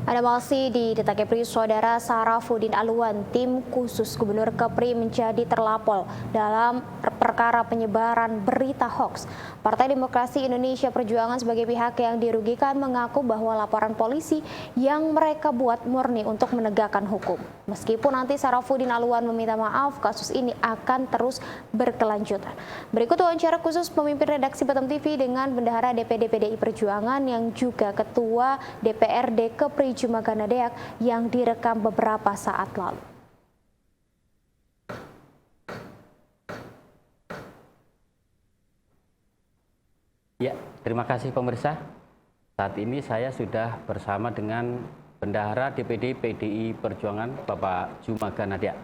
Ada masih di Detak Kepri, Saudara Sarafuddin Alwan, tim khusus Gubernur Kepri menjadi terlapor dalam perkara penyebaran berita hoaks. Partai Demokrasi Indonesia Perjuangan sebagai pihak yang dirugikan mengaku bahwa laporan polisi yang mereka buat murni untuk menegakkan hukum. Meskipun nanti Sarafuddin Alwan meminta maaf, kasus ini akan terus berkelanjutan. Berikut wawancara khusus pemimpin redaksi Batam TV dengan Bendahara DPD PDI Perjuangan yang juga Ketua DPRD Kepri Jumagana Deak yang direkam beberapa saat lalu. Ya, terima kasih pemirsa. Saat ini saya sudah bersama dengan Bendahara DPD PDI Perjuangan Bapak Jumagana Deak.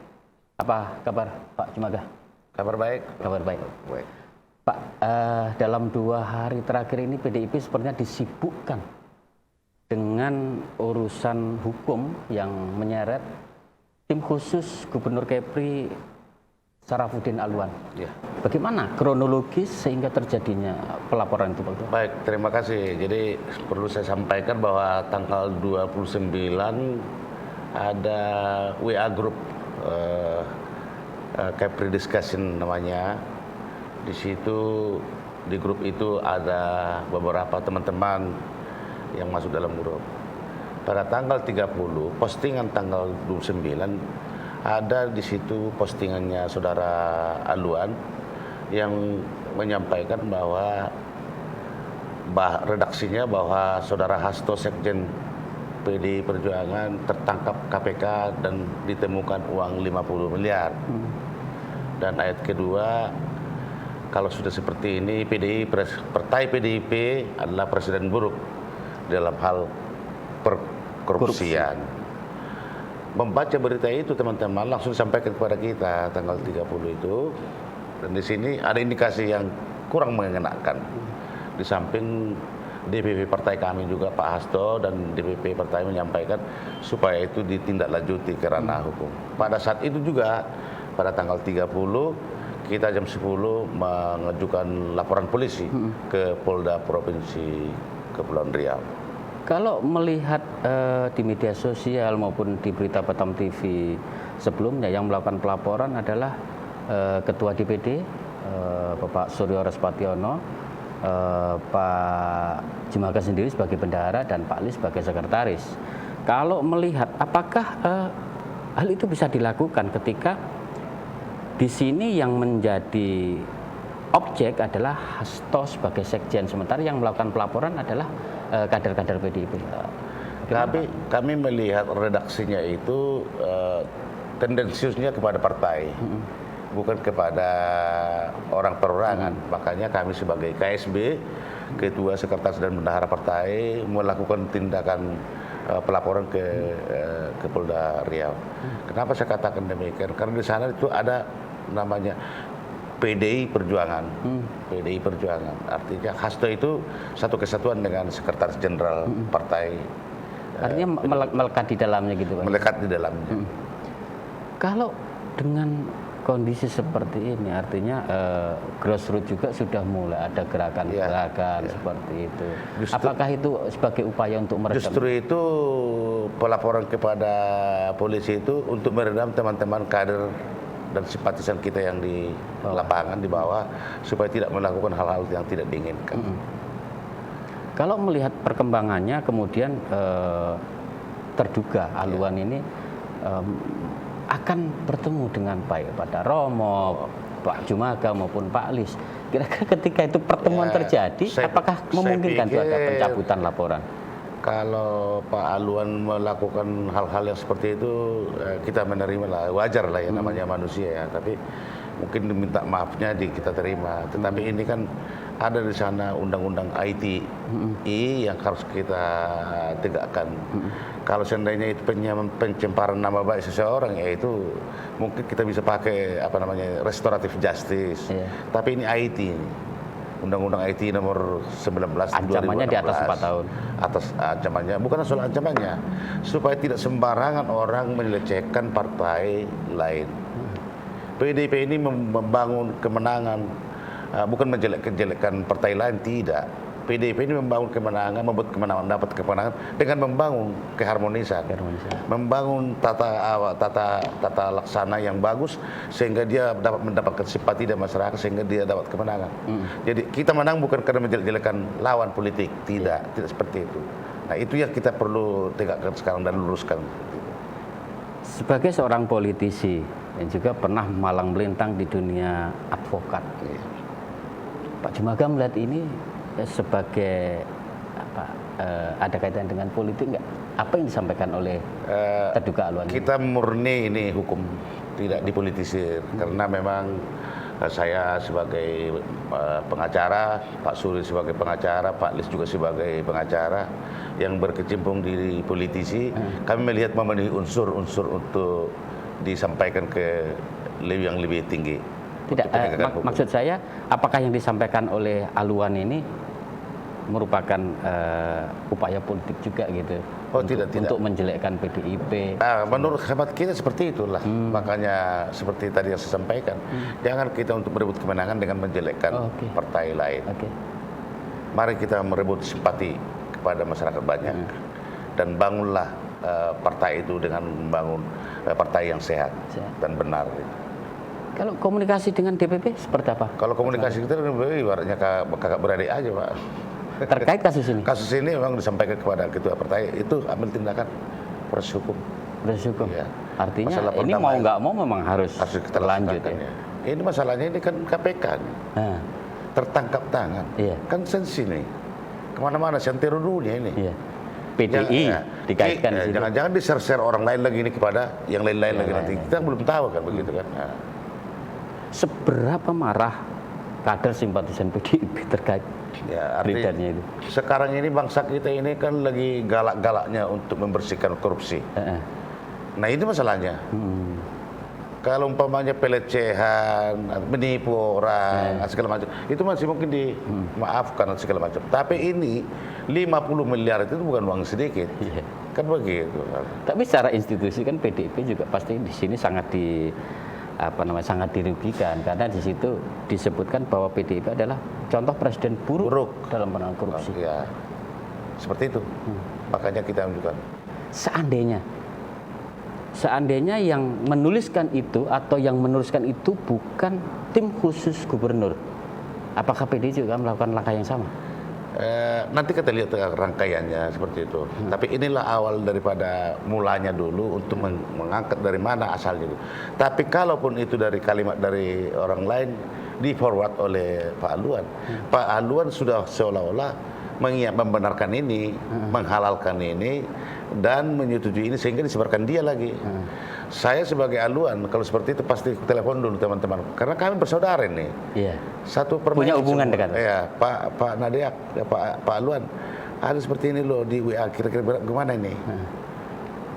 Apa kabar Pak Jumaga? Kabar baik. Kabar baik. Pak, dalam 2 hari terakhir ini PDIP sepertinya disibukkan dengan urusan hukum yang menyeret tim khusus Gubernur Kepri Sarafuddin Alwan. Ya. Bagaimana kronologis sehingga terjadinya pelaporan itu, Pak? Baik, terima kasih. Jadi perlu saya sampaikan bahwa tanggal 29 ada WA Group Kepri Discussion namanya. Di situ di grup itu ada beberapa teman-teman yang masuk dalam grup. Pada tanggal 30, postingan tanggal 29, ada di situ postingannya Saudara Alwan yang menyampaikan bahwa redaksinya bahwa Saudara Hasto Sekjen PDI Perjuangan tertangkap KPK dan ditemukan uang 50 miliar. Dan ayat kedua, kalau sudah seperti ini Partai PDIP adalah presiden buruk dalam hal perkorupsian. Membaca berita itu teman-teman langsung sampaikan kepada kita tanggal 30 itu. Dan di sini ada indikasi yang kurang mengenakan. Di samping DPP partai kami juga Pak Hasto dan DPP partai menyampaikan supaya itu ditindaklanjuti ke ranah hukum. Pada saat itu juga pada tanggal 30 kita jam 10 mengajukan laporan polisi ke Polda Provinsi Kepulauan Riau. Kalau melihat di media sosial maupun di berita Batam TV sebelumnya, yang melakukan pelaporan adalah Ketua DPD Bapak Suryo Respationo, Pak Jumaga sendiri sebagai bendahara dan Pak Lis sebagai sekretaris. Kalau melihat apakah hal itu bisa dilakukan ketika di sini yang menjadi objek adalah Hasto sebagai sekjen, sementara yang melakukan pelaporan adalah kader-kader PDIP. Kami melihat redaksinya itu tendensiusnya kepada partai, bukan kepada orang perorangan. Makanya kami sebagai KSB, Ketua Sekretaris dan Bendahara Partai, melakukan tindakan pelaporan ke Polda Riau. Kenapa saya katakan demikian? Karena di sana itu ada namanya PDI Perjuangan. PDI Perjuangan. Artinya Hasto itu satu kesatuan dengan Sekretaris Jenderal Partai. Artinya melekat di dalamnya gitu, Pak? Melekat di dalamnya. Kalau dengan kondisi seperti ini, artinya grassroots juga sudah mulai ada gerakan-gerakan seperti itu. Apakah itu sebagai upaya untuk meredam? Justru itu pelaporan kepada polisi itu untuk meredam teman-teman kader dan simpatisan kita yang di lapangan di bawah supaya tidak melakukan hal-hal yang tidak diinginkan. Kalau melihat perkembangannya kemudian terduga Alwan ini akan bertemu dengan baik pada Romo, Pak Jumaga maupun Pak Lis. Kira-kira ketika itu pertemuan terjadi, apakah memungkinkan itu ada pencabutan laporan? Kalau Pak Alwan melakukan hal-hal yang seperti itu, kita menerima lah, wajar lah ya, namanya manusia ya. Tapi mungkin diminta maafnya kita terima. Tetapi ini kan ada di sana undang-undang ITE yang harus kita tegakkan. Kalau seandainya itu pencemaran nama baik seseorang, ya itu mungkin kita bisa pakai restoratif justice. Tapi ini ITE. Undang-Undang IT nomor 19 ancamannya 2016. Di atas 4 tahun. Atas ancamannya, bukan soal ancamannya, supaya tidak sembarangan orang melecehkan partai lain. PDIP ini membangun kemenangan, bukan menjelek-jelekan partai lain, tidak. PDIP ini membangun kemenangan, membuat kemenangan, dapat kemenangan dengan membangun keharmonisan, membangun tata laksana yang bagus sehingga dia dapat mendapatkan simpati dari masyarakat sehingga dia dapat kemenangan. Jadi kita menang bukan karena menjelek-jelekan lawan politik, tidak seperti itu. Nah itu yang kita perlu tegakkan sekarang dan luruskan. Sebagai seorang politisi yang juga pernah malang melintang di dunia advokat, Pak Jumaga melihat ini sebagai apa, ada kaitan dengan politik nggak? Apa yang disampaikan oleh terduga Alwan? Kita murni ini hukum, tidak dipolitisir karena memang saya sebagai pengacara, Pak Suri sebagai pengacara, Pak Lis juga sebagai pengacara yang berkecimpung di politisi, kami melihat memenuhi unsur-unsur untuk disampaikan ke yang lebih tinggi. Tidak, maksud saya, apakah yang disampaikan oleh Alwan ini merupakan upaya politik juga gitu? Tidak. Untuk menjelekkan PDIP? Menurut hemat kita seperti itulah. Makanya seperti tadi yang saya sampaikan, jangan kita untuk merebut kemenangan dengan menjelekkan partai lain. Mari kita merebut simpati kepada masyarakat banyak dan bangunlah partai itu dengan membangun partai yang sehat dan benar. Kalau komunikasi dengan DPP seperti apa? Kalau komunikasi kita ibaratnya kakak beradik aja, Pak. Terkait kasus ini? Kasus ini memang disampaikan kepada ketua partai, itu ambil tindakan proses hukum. Proses hukum? Ya. Artinya masalah ini mau nggak mau memang harus terlanjut ya? Ini masalahnya ini kan KPK tertangkap tangan. Kan sensi nih. Kemana-mana santero dunia ini. PDI dikaitkan di situ. Jangan-jangan di-share orang lain lagi ini kepada yang lain-lain lagi nanti. Kita belum tahu kan begitu kan. Seberapa marah kader simpatisan PDIP terkait beredarnya itu? Sekarang ini bangsa kita ini kan lagi galak-galaknya untuk membersihkan korupsi. Nah ini masalahnya. Kalau umpamanya pelecehan, menipu orang, segala macam, itu masih mungkin dimaafkan segala macam. Tapi ini 50 miliar itu bukan uang sedikit, kan begitu. Tapi secara institusi kan PDIP juga pasti di sini sangat sangat dirugikan karena di situ disebutkan bahwa PDIP adalah contoh presiden buruk dalam penanganan korupsi. Ya, seperti itu. Makanya kita menunjukkan. Seandainya yang menuliskan itu atau yang menuliskan itu bukan tim khusus gubernur, apakah PDIP juga melakukan langkah yang sama? Nanti kita lihat rangkaiannya seperti itu. Tapi inilah awal daripada mulanya dulu untuk mengangkat dari mana asalnya. Tapi kalaupun itu dari kalimat dari orang lain di forward oleh Pak Alwan, Pak Alwan sudah seolah-olah membenarkan ini, menghalalkan ini dan menyetujui ini sehingga disebarkan dia lagi. Saya sebagai Alwan kalau seperti itu pasti telepon dulu teman-teman karena kami bersaudara nih. Satu punya hubungan dekat. Ya, Pak Nadia, Pak Alwan ada seperti ini loh di WA, kira-kira gimana ini?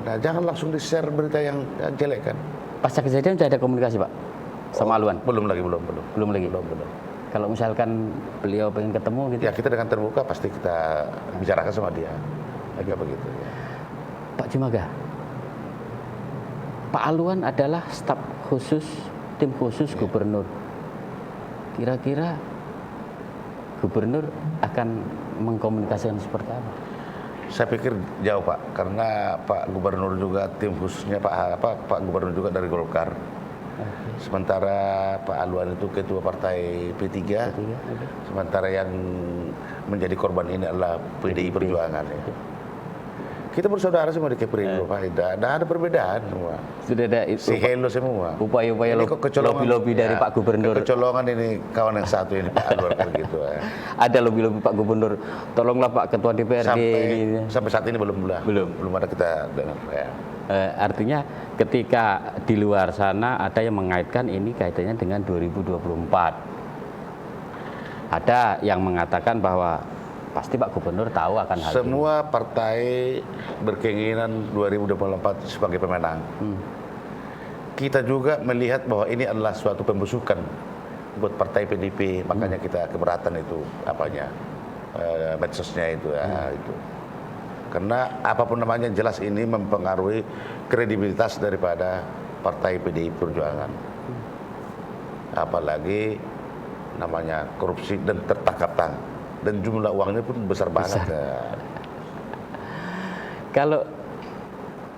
Nah, jangan langsung di-share berita yang jelek kan. Pasca kejadian sudah ada komunikasi, Pak, sama Alwan? Belum lagi. Kalau misalkan beliau pengen ketemu gitu? Ya kita dengan terbuka pasti kita bicarakan sama dia. Agak begitu ya. Pak Jumaga, Pak Alwan adalah staf khusus, tim khusus gubernur. Kira-kira gubernur akan mengkomunikasikan seperti apa? Saya pikir jauh Pak, karena Pak Gubernur juga tim khususnya Pak Gubernur juga dari Golkar. Sementara Pak Alwan itu ketua partai P3. Sementara yang menjadi korban ini adalah PDI Perjuangan. Ya. Kita bersaudara semua di Kepri, Pak. Tidak ada perbedaan semua. Sudah ada si hello semua. Upaya-upaya lobby-lobby dari Pak Gubernur. Kecolongan ini kawan yang satu ini Pak Alwan begitu. Ya. Ada lobby-lobby Pak Gubernur. Tolonglah Pak Ketua DPRD. Sampai saat ini belum ada kita dengar. Ya. Artinya ketika di luar sana ada yang mengaitkan ini kaitannya dengan 2024. Ada yang mengatakan bahwa pasti Pak Gubernur tahu akan hal semua ini. Partai berkeinginan 2024 sebagai pemenang. Kita juga melihat bahwa ini adalah suatu pembusukan buat partai PDIP, makanya kita keberatan itu medsosnya itu itu. Karena apapun namanya jelas ini mempengaruhi kredibilitas daripada partai PDI Perjuangan. Apalagi namanya korupsi dan tertangkap tangan. dan jumlah uangnya pun besar banget. Kalau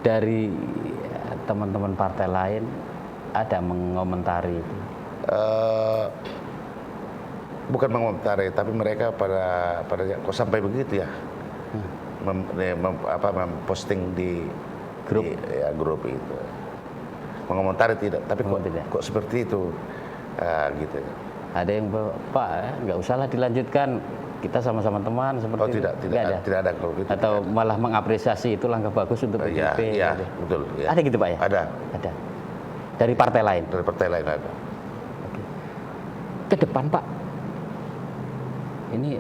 dari teman-teman partai lain ada mengomentari itu? Bukan mengomentari, tapi mereka pada kok sampai begitu ya, memposting di Grup. grup itu. Mengomentari tidak, tapi kok seperti itu, gitu. Ada yang Pak, nggak usahlah dilanjutkan, kita sama-sama teman seperti Oh itu. tidak ada kalau gitu. Atau malah mengapresiasi itu langkah bagus untuk PDIP. Iya, gitu. betul. Ya. Ada gitu Pak ya? Ada. Dari partai lain? Dari partai lain ada. Ke depan Pak, ini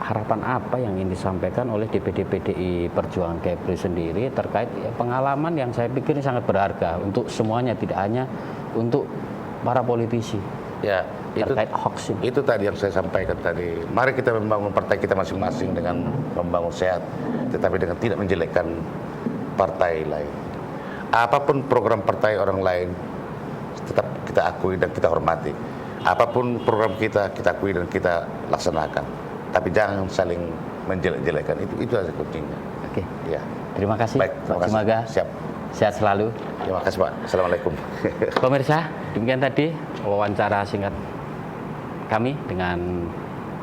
harapan apa yang ingin disampaikan oleh DPD PDI Perjuangan Kepri sendiri terkait pengalaman yang saya pikir ini sangat berharga untuk semuanya, tidak hanya untuk para politisi. Ya, terkait hoax ini. Itu tadi yang saya sampaikan tadi. Mari kita membangun partai kita masing-masing dengan membangun sehat, tetapi dengan tidak menjelekkan partai lain. Apapun program partai orang lain, tetap kita akui dan kita hormati. Apapun program kita akui dan kita laksanakan. Tapi jangan saling menjelek-jelekan. Itu aja kuncinya. Oke. Ya. Terima kasih Baik, Pak Cimaga. Siap. Sehat selalu. Terima kasih Pak. Assalamualaikum. Pemirsa, demikian tadi wawancara singkat kami dengan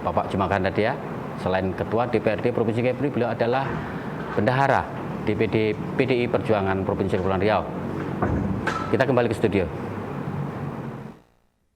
Bapak Cimaga Nadia. Selain Ketua DPRD Provinsi Kepri, beliau adalah Bendahara DPD PDI Perjuangan Provinsi Kepulauan Riau. Kita kembali ke studio.